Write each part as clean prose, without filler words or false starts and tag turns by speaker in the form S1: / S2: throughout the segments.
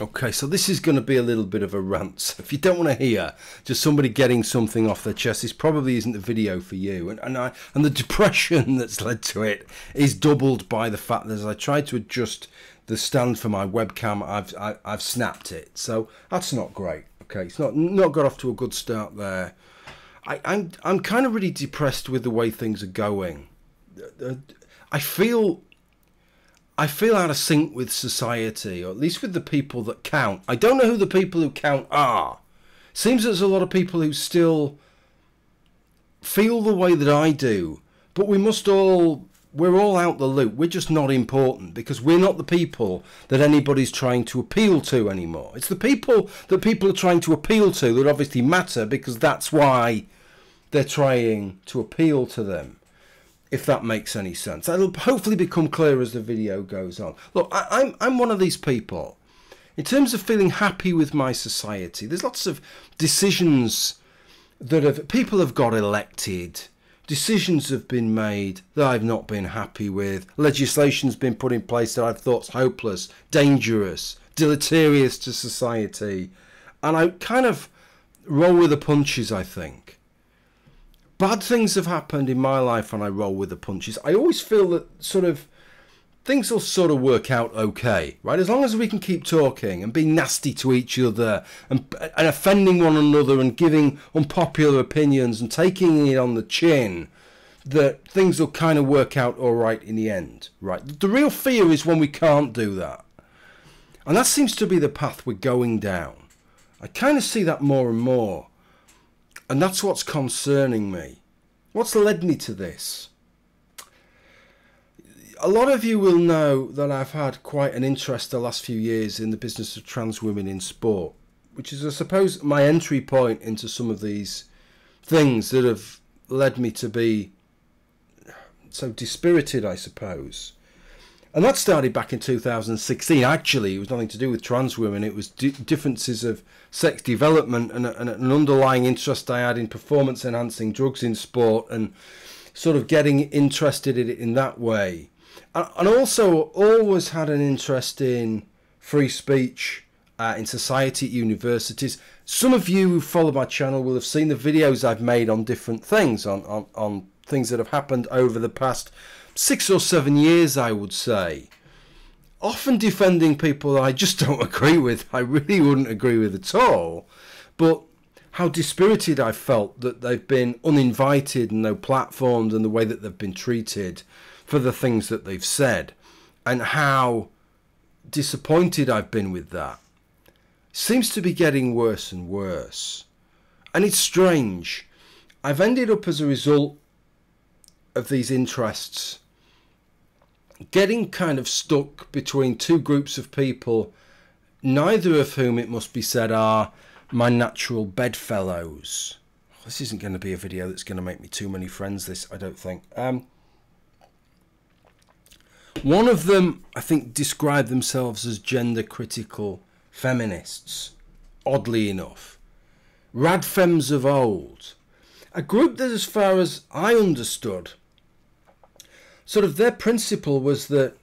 S1: Okay, so this is going to be a little bit of a rant. So if you don't want to hear just somebody getting something off their chest, this probably isn't the video for you. And the depression that's led to it is doubled by the fact that as I tried to adjust the stand for my webcam, I've snapped it. So that's not great. Okay, it's not got off to a good start there. I'm kind of really depressed with the way things are going. I feel out of sync with society, or at least with the people that count. I don't know who the people who count are. Seems there's a lot of people who still feel the way that I do, but we're all out the loop. We're just not important because we're not the people that anybody's trying to appeal to anymore. It's the people that people are trying to appeal to that obviously matter, because that's why they're trying to appeal to them. If that makes any sense. That'll hopefully become clear as the video goes on. Look, I'm one of these people. In terms of feeling happy with my society, there's lots of decisions that people have got elected. Decisions have been made that I've not been happy with. Legislation's been put in place that I've thought's hopeless, dangerous, deleterious to society. And I kind of roll with the punches, I think. Bad things have happened in my life and I roll with the punches. I always feel that things will sort of work out okay, right? As long as we can keep talking and being nasty to each other and offending one another and giving unpopular opinions and taking it on the chin, that things will kind of work out all right in the end, right? The real fear is when we can't do that. And that seems to be the path we're going down. I kind of see that more and more. And that's what's concerning me. What's led me to this? A lot of you will know that I've had quite an interest the last few years in the business of trans women in sport, which is, I suppose, my entry point into some of these things that have led me to be so dispirited, I suppose. And that started back in 2016. Actually, it was nothing to do with trans women. It was differences of sex development and an underlying interest I had in performance-enhancing drugs in sport and sort of getting interested in it in that way. And also always had an interest in free speech in society at universities. Some of you who follow my channel will have seen the videos I've made on different things, on things that have happened over the past 6 or 7 years, I would say. Often defending people that I just don't agree with. I really wouldn't agree with at all. But how dispirited I felt that they've been uninvited and no platformed, and the way that they've been treated for the things that they've said. And how disappointed I've been with that. Seems to be getting worse and worse. And it's strange. I've ended up, as a result of these interests, getting kind of stuck between two groups of people, neither of whom, it must be said, are my natural bedfellows. This isn't going to be a video that's going to make me too many friends, this, I don't think. One of them, I think, described themselves as gender-critical feminists, oddly enough. Radfems of old. A group that, as far as I understood, sort of their principle was that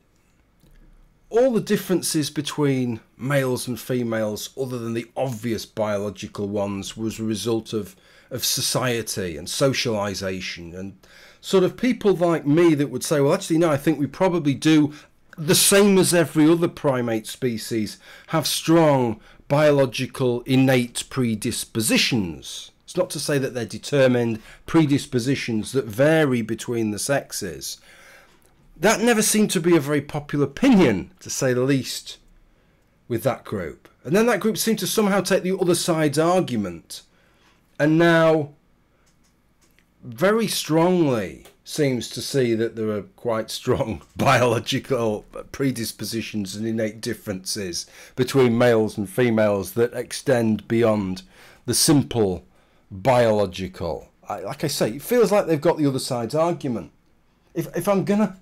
S1: all the differences between males and females, other than the obvious biological ones, was a result of society and socialization, and sort of people like me that would say, well, actually, no, I think we probably do, the same as every other primate species, have strong biological innate predispositions. It's not to say that they're determined predispositions that vary between the sexes. That never seemed to be a very popular opinion, to say the least, with that group. And then that group seemed to somehow take the other side's argument, and now very strongly seems to see that there are quite strong biological predispositions and innate differences between males and females that extend beyond the simple biological. Like I say, it feels like they've got the other side's argument. If I'm gonna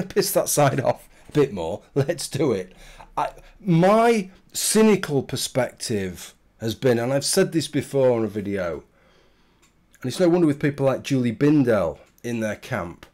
S1: piss that side off a bit more, let's do it. My cynical perspective has been, and I've said this before on a video, and it's no wonder with people like Julie Bindel in their camp,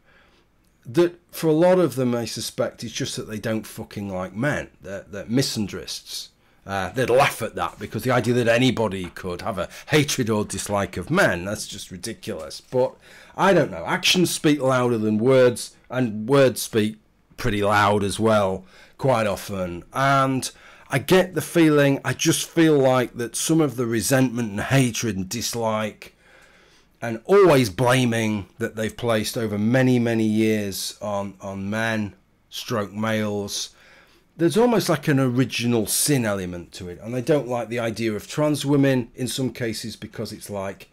S1: that for a lot of them, I suspect, it's just that they don't fucking like men. They're misandrists. They'd laugh at that, because the idea that anybody could have a hatred or dislike of men, that's just ridiculous. But I don't know. Actions speak louder than words, and words speak pretty loud as well, quite often. And I get the feeling, I just feel like that some of the resentment and hatred and dislike and always blaming that they've placed over many, many years on men, stroke males, there's almost like an original sin element to it. And they don't like the idea of trans women in some cases, because it's like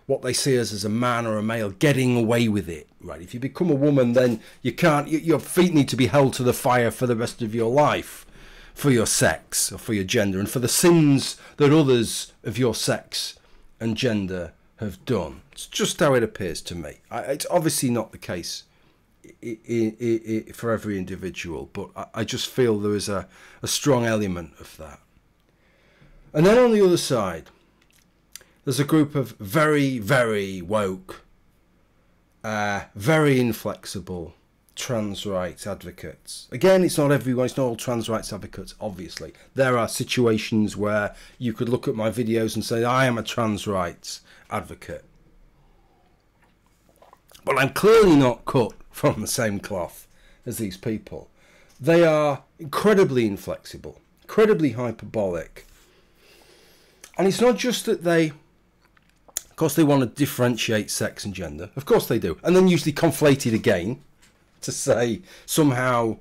S1: what they see as a man or a male getting away with it, right? If you become a woman, then you can't, your feet need to be held to the fire for the rest of your life for your sex or for your gender and for the sins that others of your sex and gender have done. It's just how it appears to me. It's obviously not the case for every individual, but I just feel there is a strong element of that. And then on the other side, there's a group of very, very woke, very inflexible trans rights advocates. Again, it's not everyone, it's not all trans rights advocates, obviously. There are situations where you could look at my videos and say, I am a trans rights advocate. But I'm clearly not cut from the same cloth as these people. They are incredibly inflexible, incredibly hyperbolic. And it's not just that they, of course, they want to differentiate sex and gender. Of course they do. And then usually conflate it again to say somehow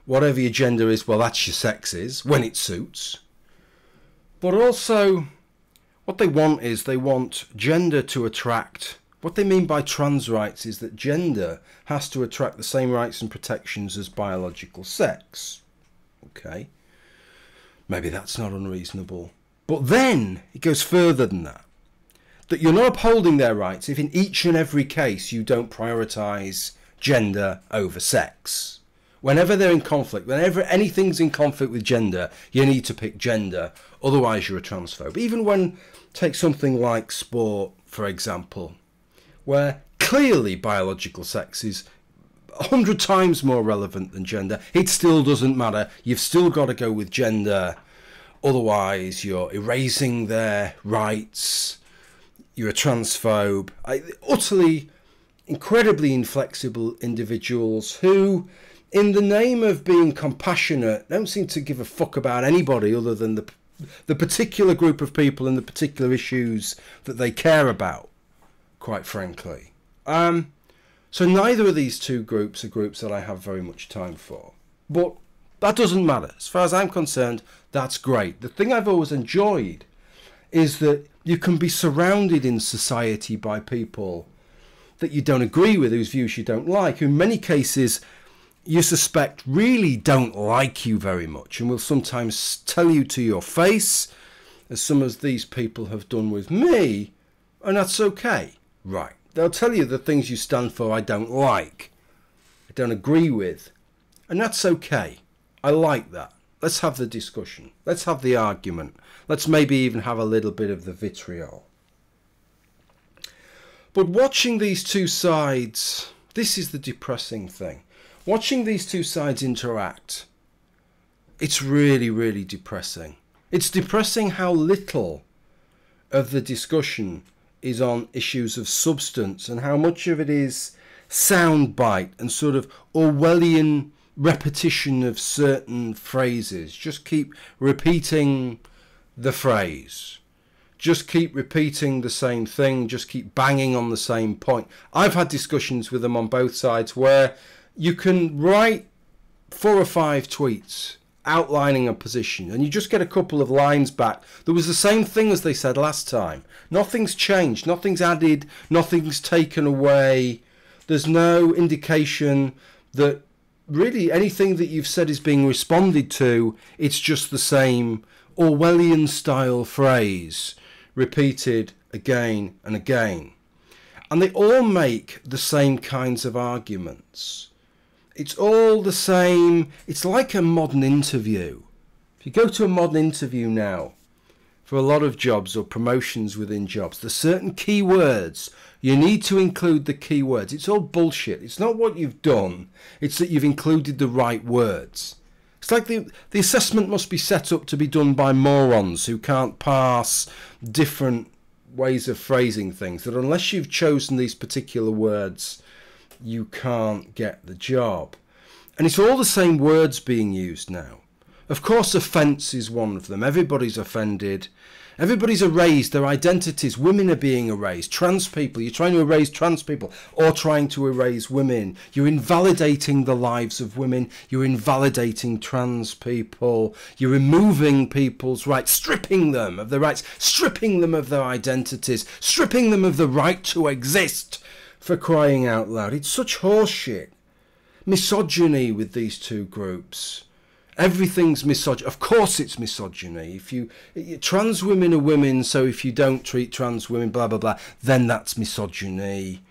S1: whatever your gender is, well, that's your sex is, when it suits. But also what they want is they want gender to attract. What they mean by trans rights is that gender has to attract the same rights and protections as biological sex. Okay. Maybe that's not unreasonable. But then it goes further than that. That you're not upholding their rights if in each and every case you don't prioritise gender over sex. Whenever they're in conflict, whenever anything's in conflict with gender, you need to pick gender, otherwise you're a transphobe. Even when, take something like sport, for example, where clearly biological sex is 100 times more relevant than gender, it still doesn't matter. You've still got to go with gender, otherwise you're erasing their rights. You're a transphobe. Utterly, incredibly inflexible individuals who, in the name of being compassionate, don't seem to give a fuck about anybody other than the particular group of people and the particular issues that they care about, quite frankly. So neither of these two groups are groups that I have very much time for. But that doesn't matter. As far as I'm concerned, that's great. The thing I've always enjoyed is that you can be surrounded in society by people that you don't agree with, whose views you don't like, who in many cases you suspect really don't like you very much and will sometimes tell you to your face, as some of these people have done with me, and that's okay. Right. They'll tell you the things you stand for I don't like, I don't agree with, and that's okay. I like that. Let's have the discussion. Let's have the argument. Let's maybe even have a little bit of the vitriol. But watching these two sides, this is the depressing thing. Watching these two sides interact, it's really, really depressing. It's depressing how little of the discussion is on issues of substance and how much of it is soundbite and sort of Orwellian repetition of certain phrases. Just keep repeating the phrase. Just keep repeating the same thing. Just keep banging on the same point. I've had discussions with them on both sides where you can write 4 or 5 tweets outlining a position and you just get a couple of lines back. There was the same thing as they said last time. Nothing's changed. Nothing's added. Nothing's taken away. There's no indication that really anything that you've said is being responded to. It's just the same Orwellian style phrase repeated again and again. And they all make the same kinds of arguments. It's all the same. It's like a modern interview. If you go to a modern interview now for a lot of jobs or promotions within jobs, there's certain keywords. You need to include the keywords. It's all bullshit. It's not what you've done. It's that you've included the right words. It's like the assessment must be set up to be done by morons who can't parse different ways of phrasing things, that unless you've chosen these particular words, you can't get the job. And it's all the same words being used now. Of course, offence is one of them. Everybody's offended. Everybody's erased their identities. Women are being erased. Trans people, you're trying to erase trans people or trying to erase women. You're invalidating the lives of women. You're invalidating trans people. You're removing people's rights, stripping them of their rights, stripping them of their identities, stripping them of the right to exist, for crying out loud. It's such horseshit. Misogyny with these two groups. Everything's misogyny. Of course it's misogyny. Trans women are women, so if you don't treat trans women, blah, blah, blah, then that's misogyny.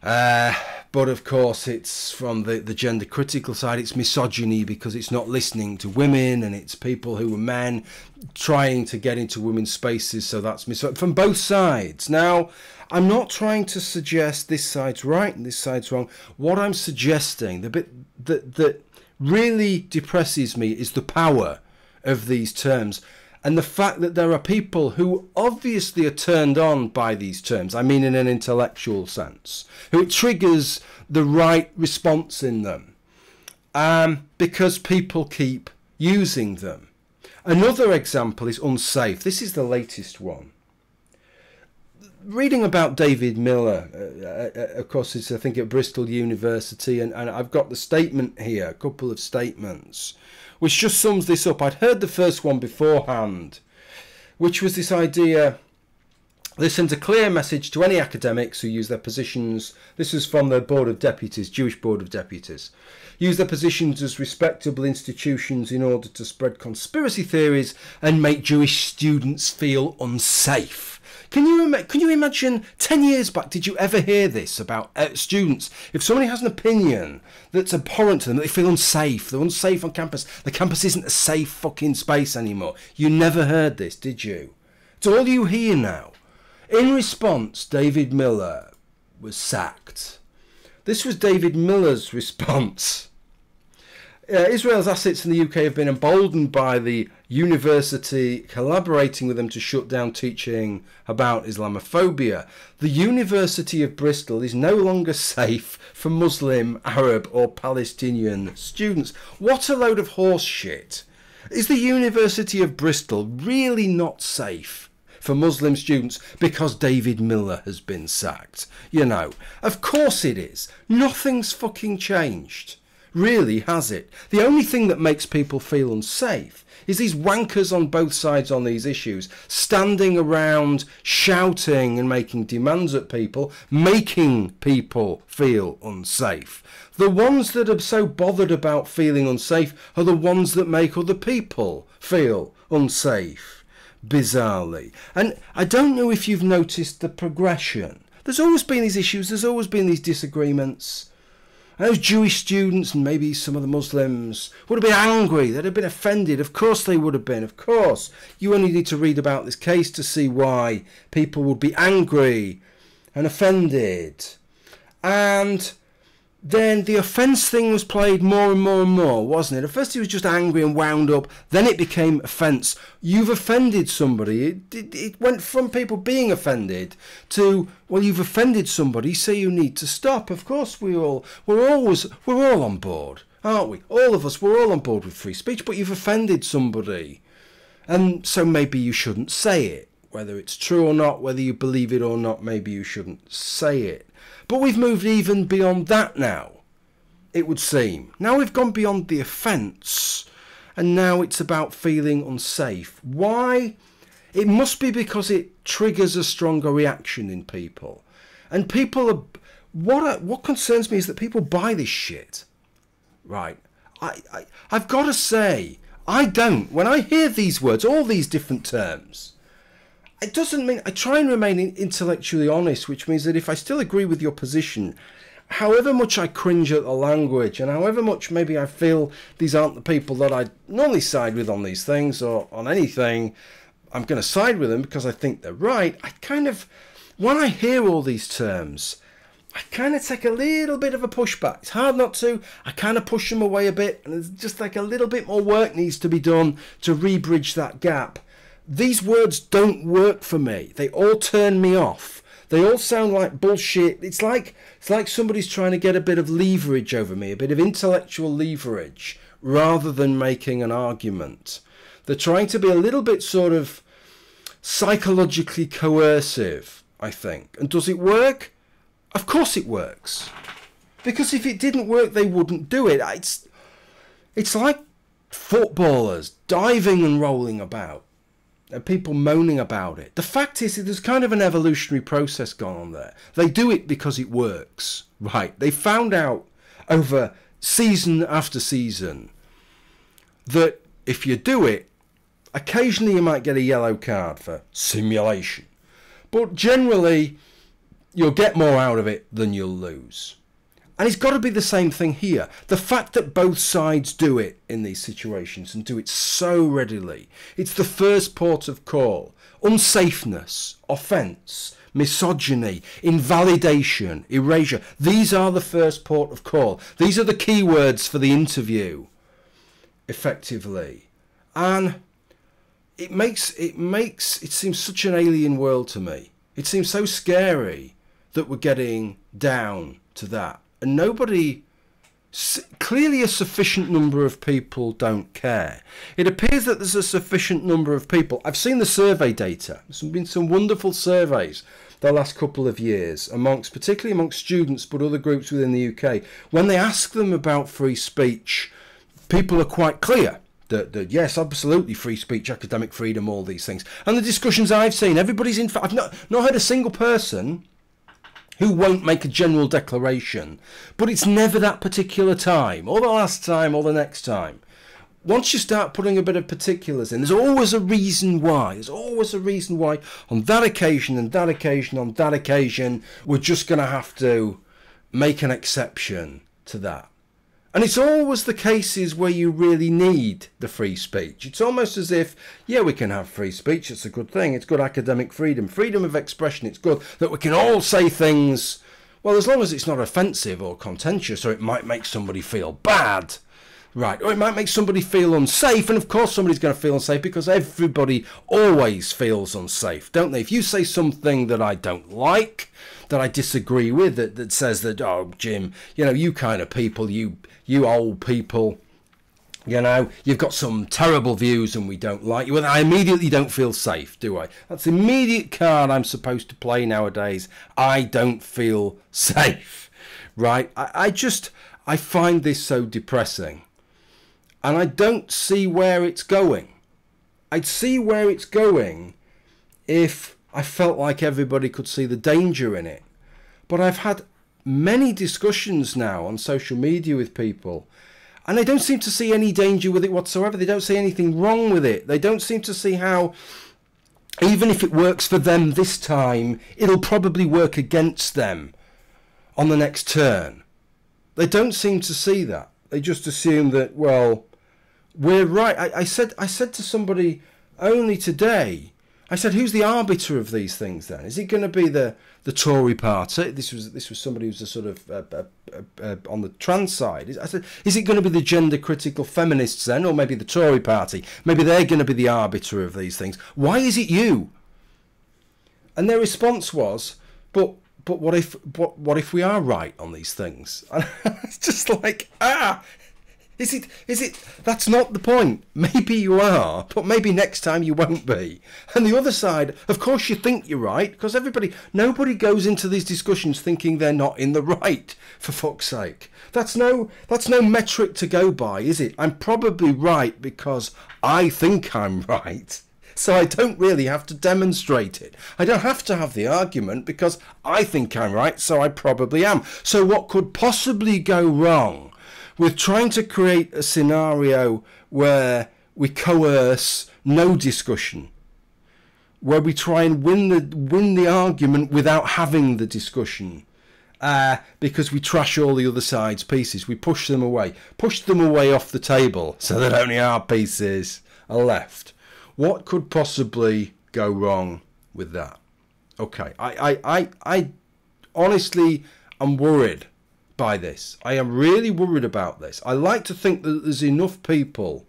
S1: But of course it's from the gender critical side, it's misogyny because it's not listening to women, and it's people who are men trying to get into women's spaces, so that's misogyny. From both sides. Now, I'm not trying to suggest this side's right and this side's wrong. What I'm suggesting, the bit that really depresses me, is the power of these terms and the fact that there are people who obviously are turned on by these terms. I mean in an intellectual sense, who it triggers the right response in them because people keep using them. Another example is unsafe. This is the latest one. Reading about David Miller, of course, it's I think at Bristol University, and I've got the statement here, a couple of statements, which just sums this up. I'd heard the first one beforehand, which was this idea: this sends a clear message to any academics who use their positions. This is from the Board of Deputies, Jewish Board of Deputies. Use their positions as respectable institutions in order to spread conspiracy theories and make Jewish students feel unsafe. Can you imagine 10 years back, did you ever hear this about students? If somebody has an opinion that's abhorrent to them, that they feel unsafe, they're unsafe on campus, the campus isn't a safe fucking space anymore. You never heard this, did you? It's all you hear now. In response, David Miller was sacked. This was David Miller's response. Israel's assets in the UK have been emboldened by the university collaborating with them to shut down teaching about Islamophobia. The University of Bristol is no longer safe for Muslim, Arab or Palestinian students. What a load of horse shit. Is the University of Bristol really not safe for Muslim students because David Miller has been sacked? You know, of course it is. Nothing's fucking changed. Really, has it? The only thing that makes people feel unsafe is these wankers on both sides on these issues standing around shouting and making demands at people, making people feel unsafe. The ones that are so bothered about feeling unsafe are the ones that make other people feel unsafe, bizarrely. And I don't know if you've noticed the progression. There's always been these issues, there's always been these disagreements. And those Jewish students and maybe some of the Muslims would have been angry, they'd have been offended. Of course they would have been, of course. You only need to read about this case to see why people would be angry and offended. And then the offence thing was played more and more and more, wasn't it? At first he was just angry and wound up, then it became offence. You've offended somebody. It went from people being offended to, well, you've offended somebody, so you need to stop. Of course we're all on board, aren't we? All of us, we're all on board with free speech, but you've offended somebody. And so maybe you shouldn't say it. Whether it's true or not, whether you believe it or not, maybe you shouldn't say it. But we've moved even beyond that now, it would seem. Now we've gone beyond the offence, and now it's about feeling unsafe. Why? It must be because it triggers a stronger reaction in people. And people are... What concerns me is that people buy this shit. Right. I've got to say, I don't. When I hear these words, all these different terms... It doesn't mean I try and remain intellectually honest, which means that if I still agree with your position, however much I cringe at the language and however much maybe I feel these aren't the people that I normally side with on these things or on anything, I'm going to side with them because I think they're right. I kind of, when I hear all these terms, I kind of take a little bit of a pushback. It's hard not to. I kind of push them away a bit, and there's just like a little bit more work needs to be done to re-bridge that gap. These words don't work for me. They all turn me off. They all sound like bullshit. It's like somebody's trying to get a bit of leverage over me, a bit of intellectual leverage, rather than making an argument. They're trying to be a little bit sort of psychologically coercive, I think. And does it work? Of course it works. Because if it didn't work, they wouldn't do it. It's like footballers diving and rolling about and people moaning about it. The fact is that there's kind of an evolutionary process going on there. They do it because it works, right? They found out over season after season that if you do it, occasionally you might get a yellow card for simulation. But generally, you'll get more out of it than you'll lose. And it's got to be the same thing here. The fact that both sides do it in these situations and do it so readily. It's the first port of call. Unsafeness, offence, misogyny, invalidation, erasure. These are the first port of call. These are the keywords for the interview, effectively. And it seems such an alien world to me. It seems so scary that we're getting down to that. And nobody, clearly a sufficient number of people don't care. It appears that there's a sufficient number of people. I've seen the survey data. There's been some wonderful surveys the last couple of years, particularly amongst students, but other groups within the UK. When they ask them about free speech, people are quite clear that yes, absolutely, free speech, academic freedom, all these things. And the discussions I've seen, everybody's in fact, I've not heard a single person who won't make a general declaration, but it's never that particular time, or the last time, or the next time. Once you start putting a bit of particulars in, there's always a reason why. There's always a reason why on that occasion, and that occasion, on that occasion, we're just going to have to make an exception to that. And it's always the cases where you really need the free speech. It's almost as if, yeah, we can have free speech. It's a good thing. It's good academic freedom. Freedom of expression. It's good that we can all say things, well, as long as it's not offensive or contentious, or it might make somebody feel bad. Right, or it might make somebody feel unsafe, and of course somebody's going to feel unsafe because everybody always feels unsafe, don't they? If you say something that I don't like, that I disagree with, that says that, oh, Jim, you know, you kind of people, you old people, you know, you've got some terrible views and we don't like you, well, I immediately don't feel safe, do I? That's the immediate card I'm supposed to play nowadays. I don't feel safe, right? I find this so depressing. And I don't see where it's going. I'd see where it's going if I felt like everybody could see the danger in it. But I've had many discussions now on social media with people, and they don't seem to see any danger with it whatsoever. They don't see anything wrong with it. They don't seem to see how, even if it works for them this time, it'll probably work against them on the next turn. They don't seem to see that. They just assume that, well, we're right. I said to somebody only today, I said, who's the arbiter of these things then? Is it going to be the Tory party? This was somebody who's a sort of on the trans side. I said, is it going to be the gender critical feminists then, or maybe the Tory party? Maybe they're going to be the arbiter of these things. Why is it you? And their response was, but what if we are right on these things? And it's just like, is it, that's not the point. Maybe you are, but maybe next time you won't be. And the other side, of course you think you're right, because nobody goes into these discussions thinking they're not in the right, for fuck's sake. That's no metric to go by, is it? I'm probably right because I think I'm right. So I don't really have to demonstrate it. I don't have to have the argument because I think I'm right, so I probably am. So what could possibly go wrong with trying to create a scenario where we coerce no discussion, where we try and win the argument without having the discussion, because we trash all the other side's pieces, we push them away off the table so that only our pieces are left. What could possibly go wrong with that? Okay, I honestly, I'm worried by this. I am really worried about this. I like to think that there's enough people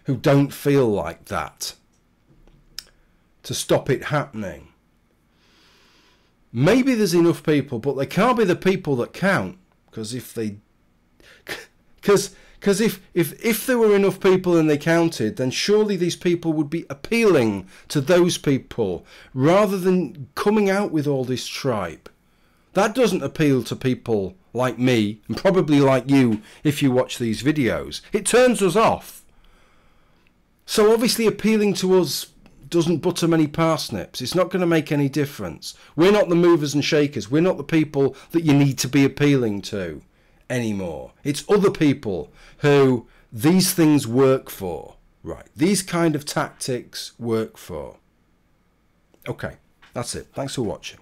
S1: who don't feel like that to stop it happening. Maybe there's enough people, but they can't be the people that count, because if there were enough people and they counted, then surely these people would be appealing to those people rather than coming out with all this tripe. That doesn't appeal to people like me, and probably like you if you watch these videos. It turns us off. So obviously appealing to us doesn't butter many parsnips. It's not going to make any difference. We're not the movers and shakers. We're not the people that you need to be appealing to anymore. It's other people who these things work for. Right. These kind of tactics work for. Okay. That's it. Thanks for watching.